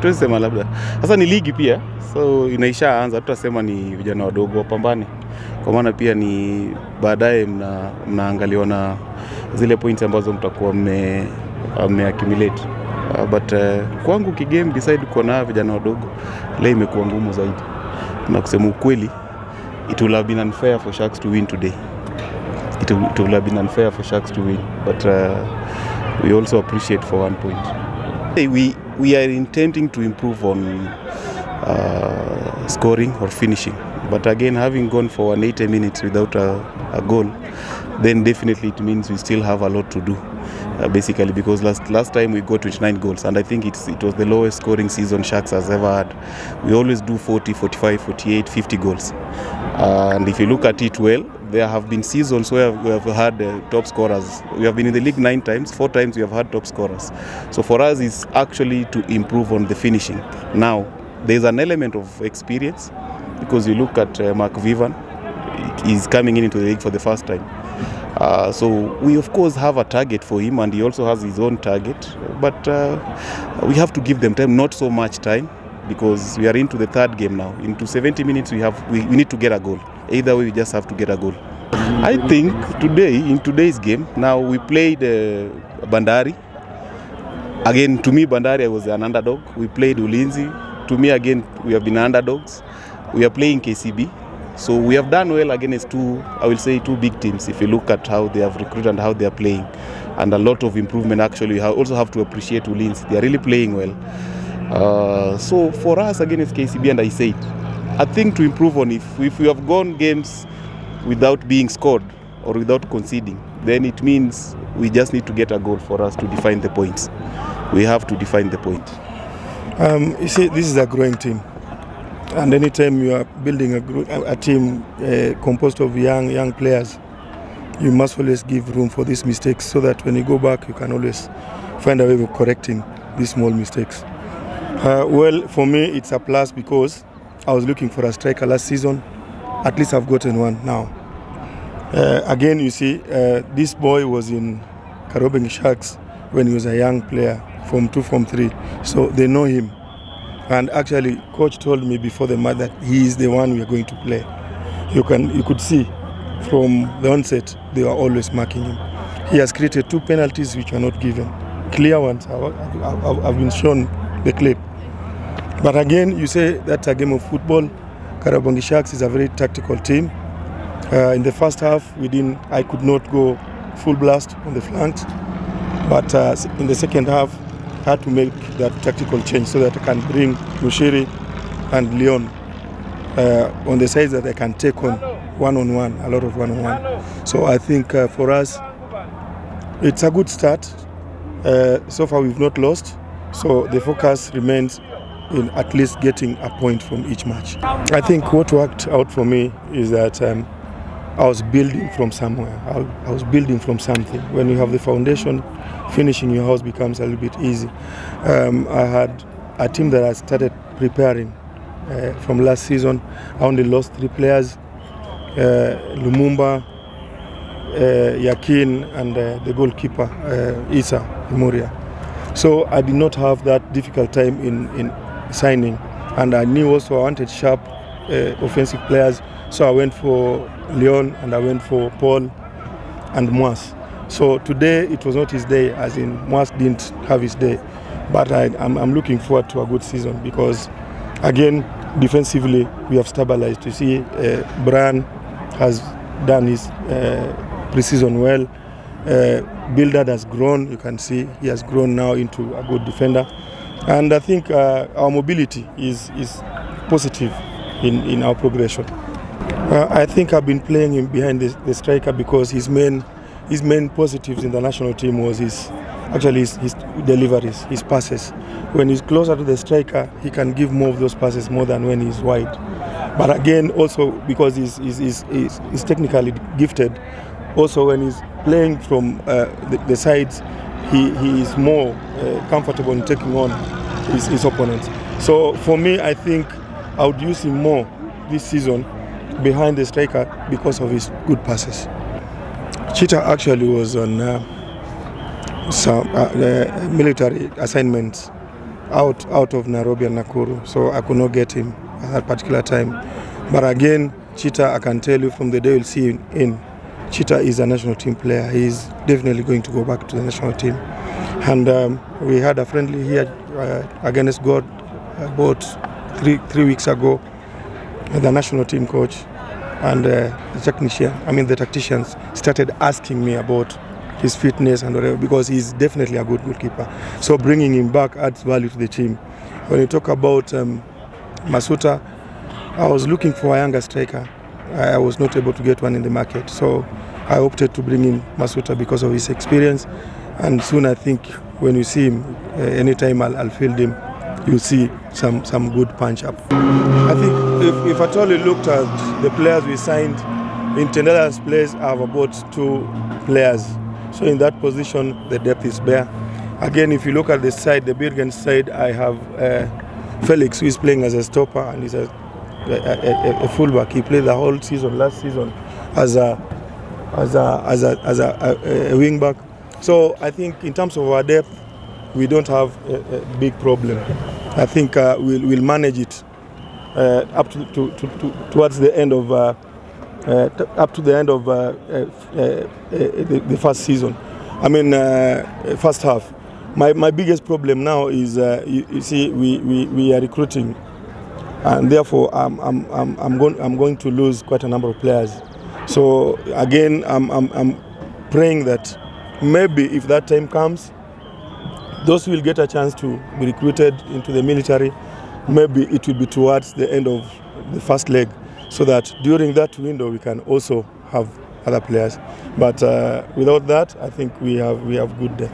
Tuseme labda sasa ni ligi pia, so inaishaanza, tutasema ni vijana wadogo wapambane, kwa maana pia ni baadaye mnaangaliwa na zile points ambazo mtakuwa accumulate. But kwangu kigame decide kuona vijana wadogo leo imekuwa ngumu zaidi, na kusema ukweli it will have been unfair for Sharks to win today. It will have been unfair for Sharks to win, but we also appreciate for 1 point. We are intending to improve on scoring or finishing, but again, having gone for 180 minutes without a goal, then definitely it means we still have a lot to do, basically, because last time we got 29 goals, and I think it was the lowest scoring season Sharks has ever had. We always do 40, 45, 48, 50 goals, and if you look at it well, there have been seasons where we have had top scorers. We have been in the league 9 times, 4 times we have had top scorers. So for us, it's actually to improve on the finishing. Now, there's an element of experience, because you look at Mark Vivan, he's coming into the league for the first time. So we of course have a target for him, and he also has his own target. But we have to give them time, not so much time, because we are into the 3rd game now. Into 70 minutes, we need to get a goal. Either way, we just have to get a goal. I think in today's game, now we played Bandari. Again, to me, Bandari was an underdog. We played Ulinzi. To me, again, we have been underdogs. We are playing KCB. So we have done well against two big teams, if you look at how they have recruited and how they are playing. And a lot of improvement, actually. We also have to appreciate Ulinzi. They are really playing well. So for us, against KCB, and I said, I think to improve on if we have gone games without being scored or without conceding, then it means we just need to get a goal for us to define the points. We have to define the point. You see, this is a growing team, and anytime you are building a team composed of young players, you must always give room for these mistakes, so that when you go back, you can always find a way of correcting these small mistakes. Well, for me, it's a plus, because I was looking for a striker last season. At least I've gotten one now. Again, you see, this boy was in Kariobangi Sharks when he was a young player, Form 2, Form 3. So they know him. And actually, coach told me before the match that he is the one we are going to play. You could see from the onset, they were always marking him. He has created 2 penalties which were not given. Clear ones. I've been shown the clip. But again, you say that's a game of football. Kariobangi Sharks is a very tactical team. In the first half, I could not go full blast on the flanks. But in the second half, I had to make that tactical change so that I can bring Mushiri and Leon on the sides that I can take on one-on-one, a lot of one-on-one. So I think for us, it's a good start. So far, we've not lost. So the focus remains in at least getting a point from each match. I think what worked out for me is that I was building from somewhere. I was building from something. When you have the foundation, finishing your house becomes a little bit easy. I had a team that I started preparing from last season. I only lost 3 players, Lumumba, Yakin, and the goalkeeper, Isa Imoria. So I did not have that difficult time in signing, and I knew also I wanted sharp offensive players, so I went for Leon and I went for Paul and Moas. So today it was not his day, as in Moas didn't have his day, but I'm looking forward to a good season, because again, defensively we have stabilized. You see, Brian has done his pre-season well. Bildad has grown. You can see he has grown now into a good defender. And I think our mobility is positive in our progression. I think I've been playing him behind the striker, because his main positives in the national team was his deliveries, his passes. When he's closer to the striker, he can give more of those passes more than when he's wide. But again, also because he's technically gifted, also when he's playing from the sides, he is more comfortable in taking on his opponents. So for me, I think I would use him more this season behind the striker because of his good passes. Cheetah actually was on some military assignments out of Nairobi and Nakuru, so I could not get him at that particular time. But again, Chita, I can tell you from the day you'll see him in, Chita is a national team player. He's definitely going to go back to the national team. And we had a friendly here against God about three weeks ago. The national team coach and the tacticians started asking me about his fitness and whatever, because he's definitely a good goalkeeper. So bringing him back adds value to the team. When you talk about Masuta, I was looking for a younger striker. I was not able to get one in the market, so I opted to bring in Masuta because of his experience. And soon, I think, when you see him, anytime I'll field him, you'll see some good punch up. I think if at all you looked at the players we signed, in Tendela's place I have about 2 players. So in that position, the depth is bare. Again, if you look at the side, the Birgen side, I have Felix, who is playing as a stopper, and he's a fullback. He played the whole season, last season, as a wing back. So I think in terms of our depth, we don't have a big problem. I think we'll manage it up towards the end of the first season. First half. My biggest problem now is you see we are recruiting, and therefore I'm going to lose quite a number of players. So again, I'm praying that maybe if that time comes, those who will get a chance to be recruited into the military, maybe it will be towards the end of the first leg, so that during that window we can also have other players. But without that, I think we have good depth.